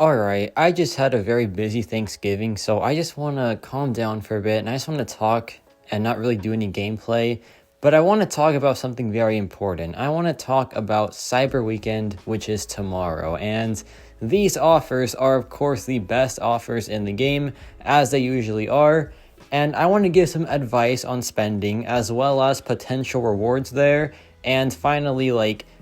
Alright, I just had a very busy Thanksgiving, so I just want to calm down for a bit and I just want to talk and not really do any gameplay. But I want to talk about something very important. I want to talk about Cyber Weekend, which is tomorrow. And these offers are, of course, the best offers in the game, as they usually are. And I want to give some advice on spending, as well as potential rewards there. And finally,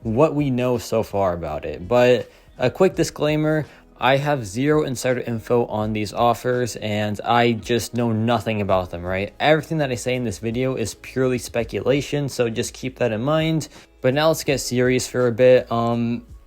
what we know so far about it. But a quick disclaimer, I have zero insider info on these offers and I just know nothing about them, right? Everything that I say in this video is purely speculation, so just keep that in mind. But now let's get serious for a bit.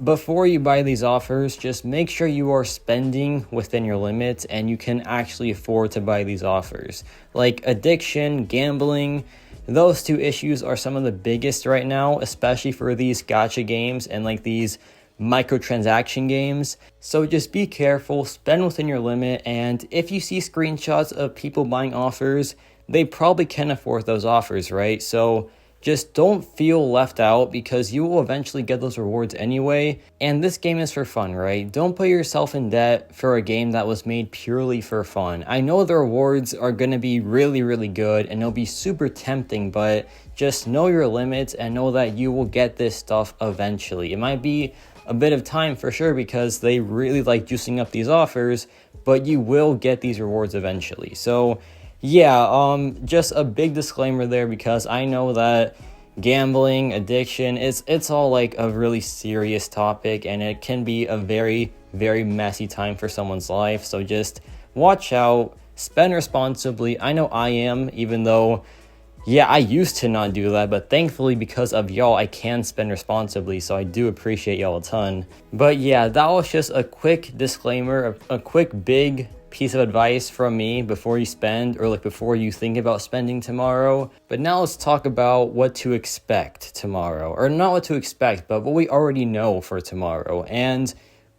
Before you buy these offers, just make sure you are spending within your limits and you can actually afford to buy these offers. Like addiction, gambling, those two issues are some of the biggest right now, especially for these gacha games and these microtransaction games. So just be careful, spend within your limit, and if you see screenshots of people buying offers, they probably can afford those offers, right? So just don't feel left out because you will eventually get those rewards anyway. And this game is for fun, right? Don't put yourself in debt for a game that was made purely for fun. I know the rewards are going to be really, really good and they'll be super tempting, but just know your limits and know that you will get this stuff eventually. It might be a bit of time for sure because they really like juicing up these offers, but you will get these rewards eventually. So yeah, just a big disclaimer there because I know that gambling, addiction, it's all a really serious topic and it can be a very, very messy time for someone's life. So just watch out, spend responsibly. I know I am, even though yeah, I used to not do that, but thankfully because of y'all, I can spend responsibly, so I do appreciate y'all a ton. But yeah, that was just a quick disclaimer, a quick big piece of advice from me before you spend or before you think about spending tomorrow. But now let's talk about what to expect tomorrow, or not what to expect, but what we already know for tomorrow. And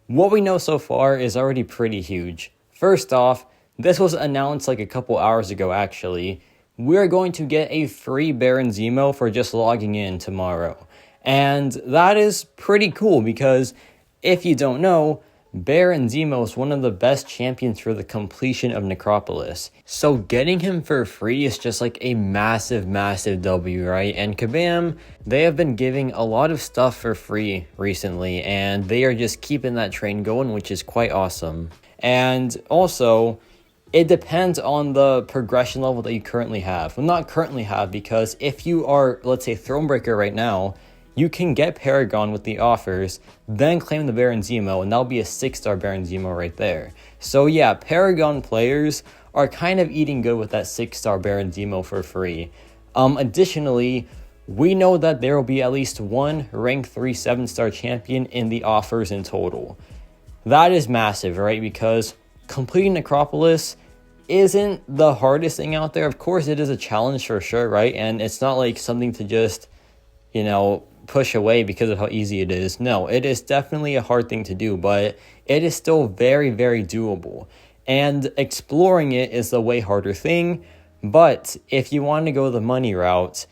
what we know so far is already pretty huge. First off, this was announced a couple hours ago actually. We're going to get a free Baron Zemo for just logging in tomorrow. And that is pretty cool because if you don't know, Baron Zemo is one of the best champions for the completion of Necropolis. So getting him for free is just a massive, massive W, right? And Kabam, they have been giving a lot of stuff for free recently and they are just keeping that train going, which is quite awesome. And also, it depends on the progression level that you currently have. Well, not currently have, because if you are, let's say, Thronebreaker right now, you can get Paragon with the offers, then claim the Baron Zemo, and that'll be a 6-star Baron Zemo right there. So yeah, Paragon players are kind of eating good with that 6-star Baron Zemo for free. Additionally, we know that there will be at least one rank 3 7-star champion in the offers in total. That is massive, right? Because completing Necropolis isn't the hardest thing out there. Of course, it is a challenge for sure, right? And it's not something to just, push away because of how easy it is. No, it is definitely a hard thing to do, but it is still very, very doable. And exploring it is the way harder thing. But if you want to go the money route,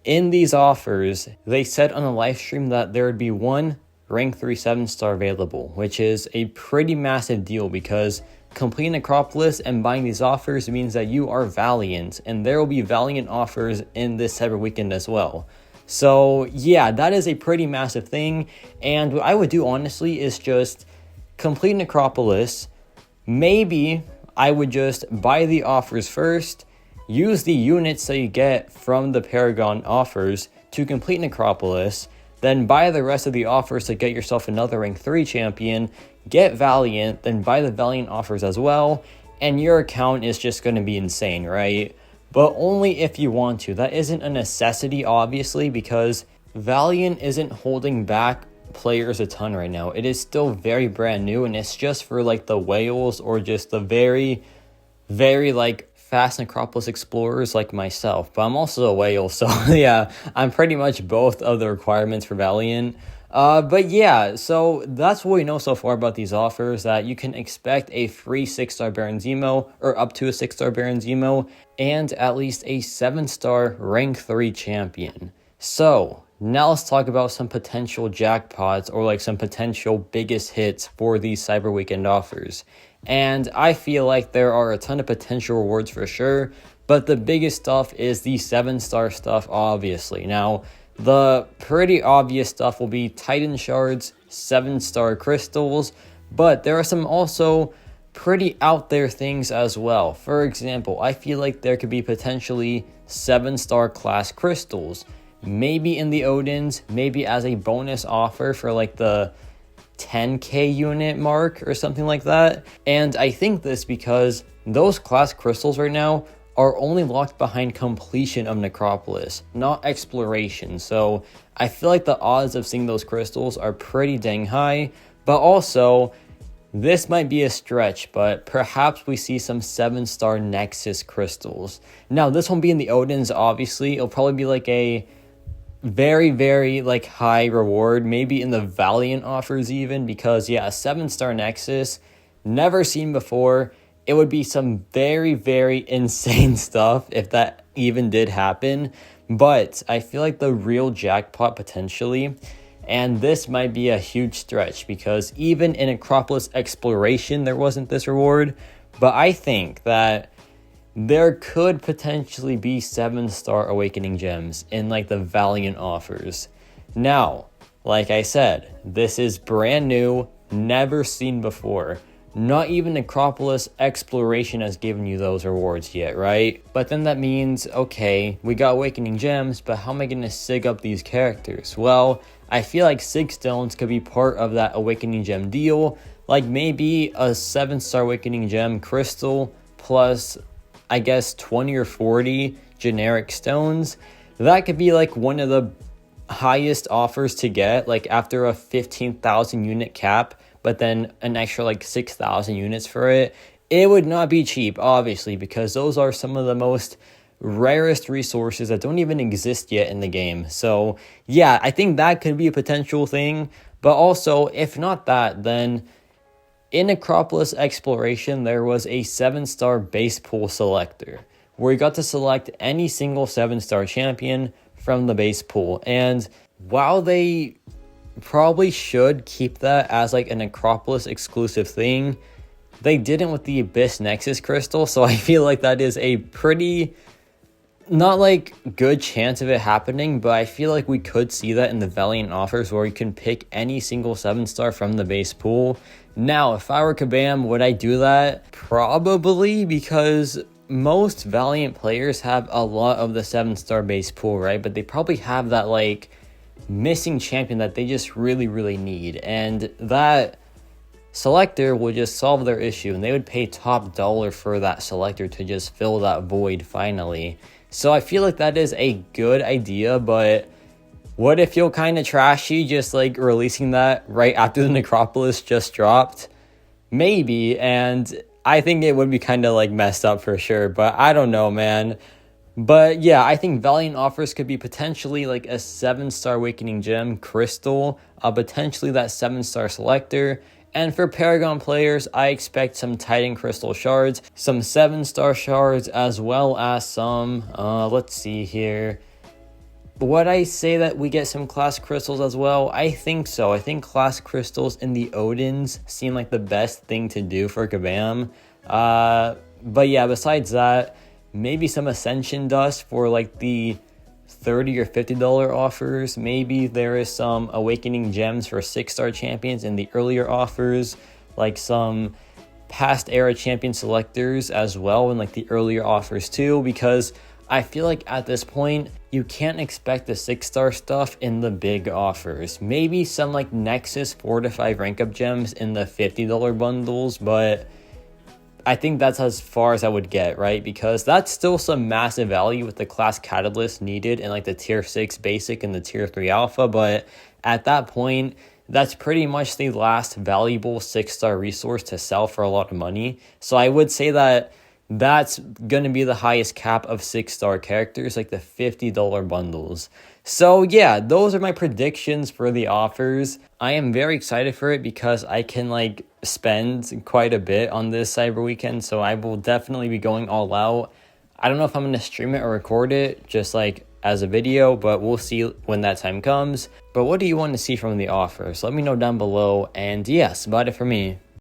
in these offers, they said on a live stream that there would be one rank 3 7-star available, which is a pretty massive deal because completing Necropolis and buying these offers means that you are Valiant, and there will be Valiant offers in this Cyber Weekend as well. So yeah, that is a pretty massive thing, and what I would do honestly is just complete Necropolis. Maybe I would just buy the offers first, use the units that you get from the Paragon offers to complete Necropolis, then buy the rest of the offers to get yourself another rank 3 champion, get Valiant, then buy the Valiant offers as well, and your account is just going to be insane, right? But only if you want to. That isn't a necessity, obviously, because Valiant isn't holding back players a ton right now. It is still very brand new, and it's just for the whales or just the very, very fast Necropolis explorers like myself. But I'm also a whale, so yeah, I'm pretty much both of the requirements for Valiant. But yeah, so that's what we know so far about these offers, that you can expect a free 6-star Baron Zemo, or up to a 6-star Baron Zemo, and at least a 7-star rank 3 champion. So now let's talk about some potential jackpots or like some potential biggest hits for these Cyber Weekend offers. And I feel like there are a ton of potential rewards for sure, but the biggest stuff is the 7-star stuff, obviously. Now, the pretty obvious stuff will be Titan Shards, 7-star crystals, but there are some also pretty out there things as well. For example, I feel like there could be potentially 7-star class crystals, maybe in the Odins, maybe as a bonus offer for like the 10k unit mark or something like that. And I think this because those class crystals right now are only locked behind completion of Necropolis, not exploration. So I feel like the odds of seeing those crystals are pretty dang high, but also this might be a stretch, but perhaps we see some 7-star Nexus crystals. Now, this won't be in the Odins, obviously. It'll probably be like a very, very like high reward, maybe in the Valiant offers even, because yeah, a 7-star Nexus, never seen before. It would be some very, very insane stuff if that even did happen. But I feel like the real jackpot potentially, and this might be a huge stretch because even in Acropolis Exploration, there wasn't this reward. But I think that there could potentially be 7-star Awakening Gems in like the Valiant offers. Now, like I said, this is brand new, never seen before. Not even Acropolis Exploration has given you those rewards yet, right? But then that means, okay, we got Awakening Gems, but how am I going to sig up these characters? Well, I feel like Sig Stones could be part of that Awakening Gem deal. Like maybe a 7-star Awakening Gem crystal plus, I guess, 20 or 40 generic stones. That could be like one of the highest offers to get, like after a 15,000 unit cap, but then an extra like 6,000 units for it. It would not be cheap, obviously, because those are some of the most rarest resources that don't even exist yet in the game. So yeah, I think that could be a potential thing. But also, if not that, then in Acropolis Exploration, there was a 7-star base pool selector where you got to select any single 7-star champion from the base pool. And while they probably should keep that as like an Acropolis exclusive thing, they didn't with the Abyss Nexus crystal. So I feel like that is a pretty, not like good chance of it happening, but I feel like we could see that in the Valiant offers where you can pick any single 7-star from the base pool. Now, if I were Kabam, would I do that? Probably, because most Valiant players have a lot of the 7-star base pool, right? But they probably have that like missing champion that they just really, really need. And that selector would just solve their issue, and they would pay top dollar for that selector to just fill that void finally. So I feel like that is a good idea, but what if you're kind of trashy just like releasing that right after the Necropolis just dropped? Maybe, and I think it would be kind of like messed up for sure, but I don't know, man. But yeah, I think Valiant offers could be potentially like a 7-star Awakening Gem crystal, potentially that 7-star selector. And for Paragon players, I expect some Titan Crystal Shards, some 7-star shards, as well as some, let's see here. Would I say that we get some class crystals as well? I think so. I think class crystals in the Odins seem like the best thing to do for Kabam. But yeah, besides that, maybe some Ascension Dust for like the $30 or $50 offers. Maybe there is some Awakening Gems for 6-star champions in the earlier offers, like some past era champion selectors as well in like the earlier offers too, because I feel like at this point you can't expect the 6-star stuff in the big offers. Maybe some like Nexus 4 to 5 rank up gems in the $50 bundles, but I think that's as far as I would get, right? Because that's still some massive value with the class catalyst needed in like the tier 6 basic and the tier 3 alpha. But at that point, that's pretty much the last valuable 6-star resource to sell for a lot of money. So I would say that that's going to be the highest cap of 6-star characters, like the $50 bundles. So yeah, those are my predictions for the offers. I am very excited for it because I can like spend quite a bit on this Cyber Weekend, so I will definitely be going all out. I don't know if I'm going to stream it or record it, just like as a video, but we'll see when that time comes. But what do you want to see from the offer? So let me know down below, and yes, about it for me.